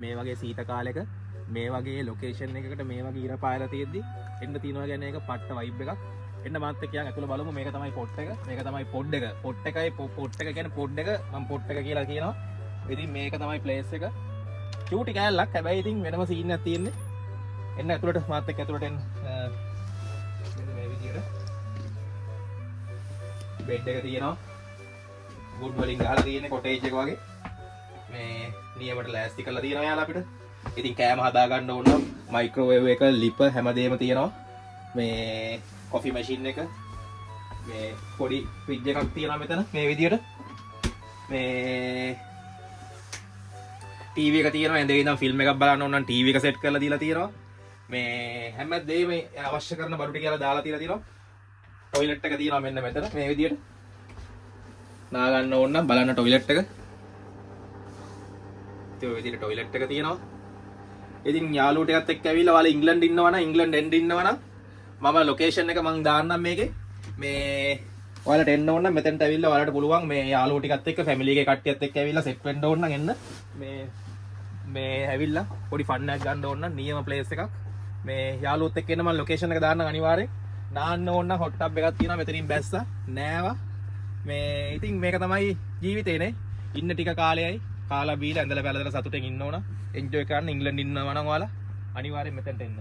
මේ වගේ සීත කාලෙක මේ වගේ ලොකේෂන් එකකට මේ වගේ ඉර පායලා තියෙද්දි එන්න තියනවා කියන එක පට්ට වයිබ් එකක්. එන්න මාත් එක්ක යන් ඇතුළ බලමු. මේක තමයි පොට් එක. මේක තමයි පොඩ් එක. පොට් එකයි පොට් එක කියන්නේ පොඩ් එක. මම පොට් එක කියලා කියනවා. ඉතින් මේක තමයි ප්ලේස් එක. චූටි කෑල්ලක්. හැබැයි ඉතින් වෙනම සීන් එකක් තියෙන්නේ. එන්න ඇතුළට මාත් එක්ක ඇතුළට එන්න. මෙන්න මේ විදියට බෙඩ් එක තියෙනවා. වුඩ් වලින් ගහලා තියෙන්නේ කොටේජ් එක වගේ. මේ නියමට ලෑස්ති කරලා තියෙනවා යාලා අපිට. ඉතින් කෑම හදා ගන්න ඕන නම් මයික්‍රෝවේව් එක, ලිප හැමදේම තියෙනවා. මේ කොෆි මැෂින් එක, මේ පොඩි ෆ්‍රිජ් එකක් තියෙනවා මෙතන මේ විදියට. මේ ටීවී එක තියෙනවා. ඇඳේ ඉඳන් ෆිල්ම් එකක් බලන්න ඕන නම් ටීවී එක සෙට් කරලා දීලා තියෙනවා. මේ හැමදේම අවශ්‍ය කරන බඩු ටික කියලා දාලා තියලා තියෙනවා. টয়ලට් එක තියෙනවා මෙන්න මෙතන මේ විදියට. නා ගන්න ඕන නම් බලන්න টয়ලට් එක. ඒ විදිහට টয়ලට් එක තියෙනවා. ඉතින් යාළුවෝ ටිකත් එක්ක ඇවිල්ලා ඔයාලා ඉංග්ලන්ඩ් ඉන්නවා නම් ඉංග්ලන්ඩ් එන්න ඉන්නවා නම් මම ලොකේෂන් එක මං දාන්නම් මේකේ. මේ ඔයාලට එන්න ඕන නම් මෙතනට ඇවිල්ලා ඔයාලට පුළුවන් මේ යාළුවෝ ටිකත් එක්ක ෆැමිලි එකේ කට්ටියත් එක්ක ඇවිල්ලා සෙට් වෙන්න ඕන නම් එන්න. මේ ඇවිල්ලා පොඩි ෆන් එකක් ගන්න ඕන නම් නියම ප්ලේස් එකක්. මේ යාළුවොත් එක්ක එන්න මම ලොකේෂන් එක දාන්නම් අනිවාර්යෙන්. නාන්න ඕන නම් හොට් ටබ් එකක් තියෙනවා මෙතනින් බැස්සා නෑවා. මේ ඉතින් මේක තමයි ජීවිතේනේ. ඉන්න ටික කාලයයි. කාලා බීලා ඇඳලා පැලදලා සතුටෙන් ඉන්න ඕන. එන්ජොයි කරන්න. ඉංග්ලන්ඩ් ඉන්නවා නම් ඔයාලා අනිවාර්යෙන් මෙතනට එන්න.